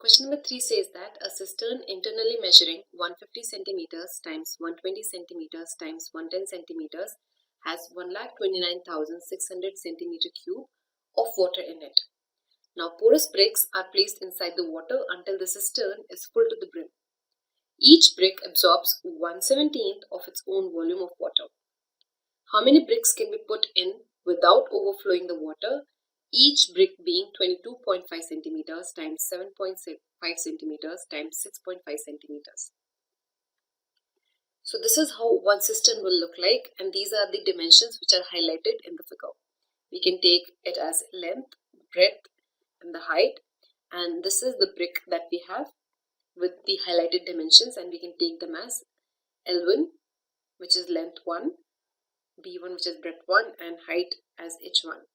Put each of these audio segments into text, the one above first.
Question number 3 says that a cistern internally measuring 150 centimeters times 120 centimeters times 110 centimeters has 1,29,600 centimeter cube of water in it. Now porous bricks are placed inside the water until the cistern is full to the brim. Each brick absorbs 1/17 of its own volume of water. How many bricks can be put in without overflowing the water? Each brick being 22.5 centimeters times 7.5 centimeters times 6.5 centimeters. So this is how one cistern will look like, and these are the dimensions which are highlighted in the figure. We can take it as length, breadth, and the height, and this is the brick that we have with the highlighted dimensions, and we can take them as L1, which is length 1, B1, which is breadth 1, and height as H1,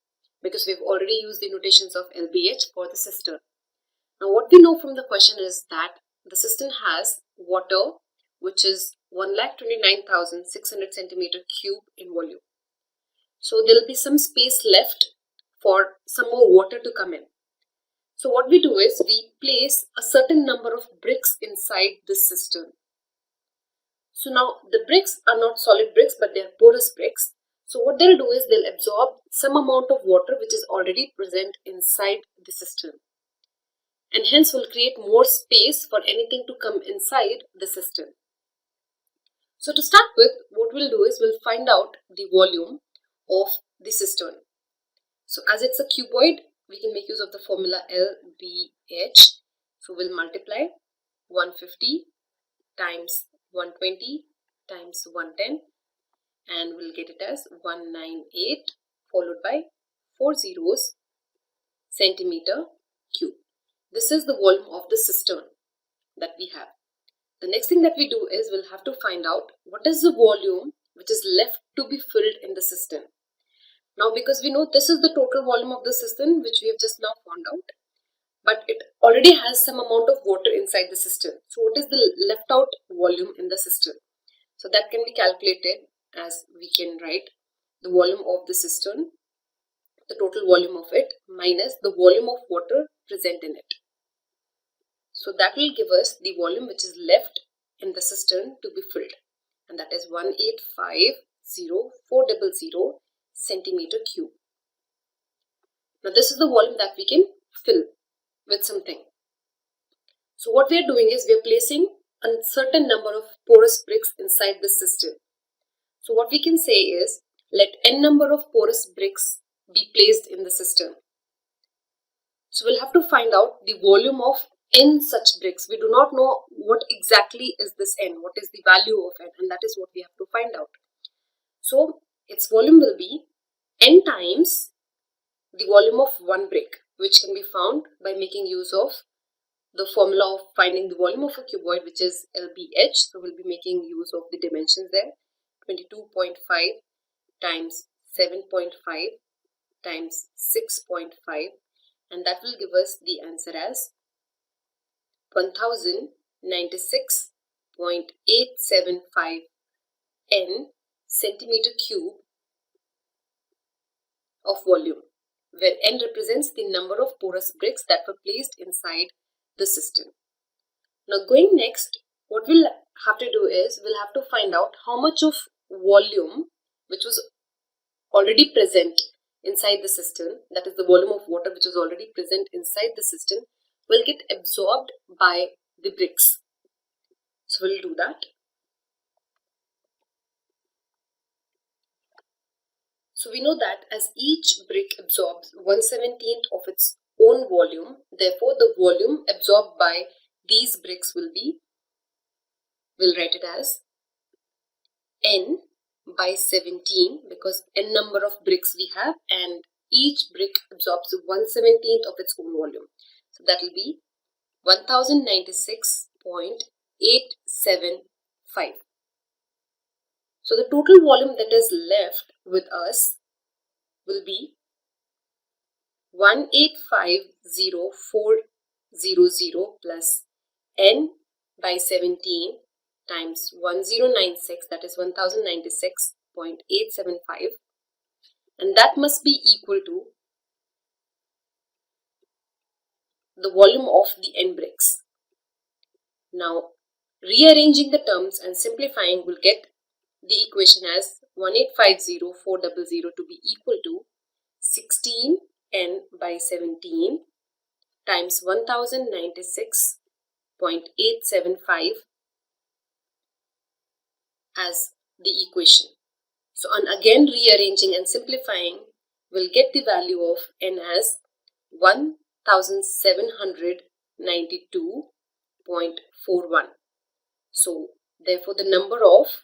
because we've already used the notations of LBH for the cistern. Now what we know from the question is that the cistern has water which is 1,29,600 centimeter cube in volume. So there will be some space left for some more water to come in. So what we do is we place a certain number of bricks inside this cistern. So now the bricks are not solid bricks, but they are porous bricks. So what they'll do is they'll absorb some amount of water which is already present inside the cistern, and hence will create more space for anything to come inside the cistern. So to start with, what we'll do is we'll find out the volume of the cistern. So as it's a cuboid, we can make use of the formula LBH. So we'll multiply 150 times 120 times 110, and we'll get it as 198 followed by 4 zeros centimeter cube. This is the volume of the cistern that we have. The next thing that we do is we'll have to find out what is the volume which is left to be filled in the cistern. Now because we know this is the total volume of the cistern which we have just now found out, but it already has some amount of water inside the cistern. So what is the left out volume in the cistern? So that can be calculated as we can write the volume of the cistern, the total volume of it, minus the volume of water present in it. So that will give us the volume which is left in the cistern to be filled, and that is 1850400 centimeter cube. Now this is the volume that we can fill with something. So what we are doing is we are placing a certain number of porous bricks inside the cistern. So what we can say is let n number of porous bricks be placed in the cistern. So we'll have to find out the volume of n such bricks. We do not know what exactly is this n, what is the value of n, and that is what we have to find out. So its volume will be n times the volume of one brick, which can be found by making use of the formula of finding the volume of a cuboid, which is LBH. So we'll be making use of the dimensions there, 22.5 times 7.5 times 6.5, and that will give us the answer as 1096.875 n centimeter cube of volume, where n represents the number of porous bricks that were placed inside the cistern. Now going next, what we'll have to do is we'll have to find out how much of volume which was already present inside the cistern, that is the volume of water which was already present inside the cistern, will get absorbed by the bricks. So we'll do that. So we know that as each brick absorbs 1/17 of its own volume, therefore the volume absorbed by these bricks will be, we'll write it as n by 17, because n number of bricks we have and each brick absorbs 1/17 of its own volume. So that will be 1096.875. So the total volume that is left with us will be 1850400 plus n by 17 times 1096, that is 1096.875, and that must be equal to the volume of the n bricks. Now, rearranging the terms and simplifying will get the equation as 1850400 to be equal to 16n by 17 times 1096.875 as the equation. So on again rearranging and simplifying, we'll get the value of n as 1792.41. So therefore the number of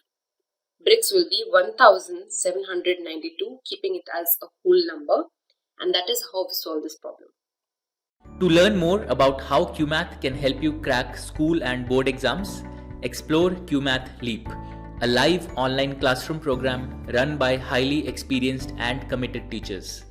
bricks will be 1792, keeping it as a whole number, and that is how we solve this problem. To learn more about how QMath can help you crack school and board exams, explore QMath Leap, a live online classroom program run by highly experienced and committed teachers.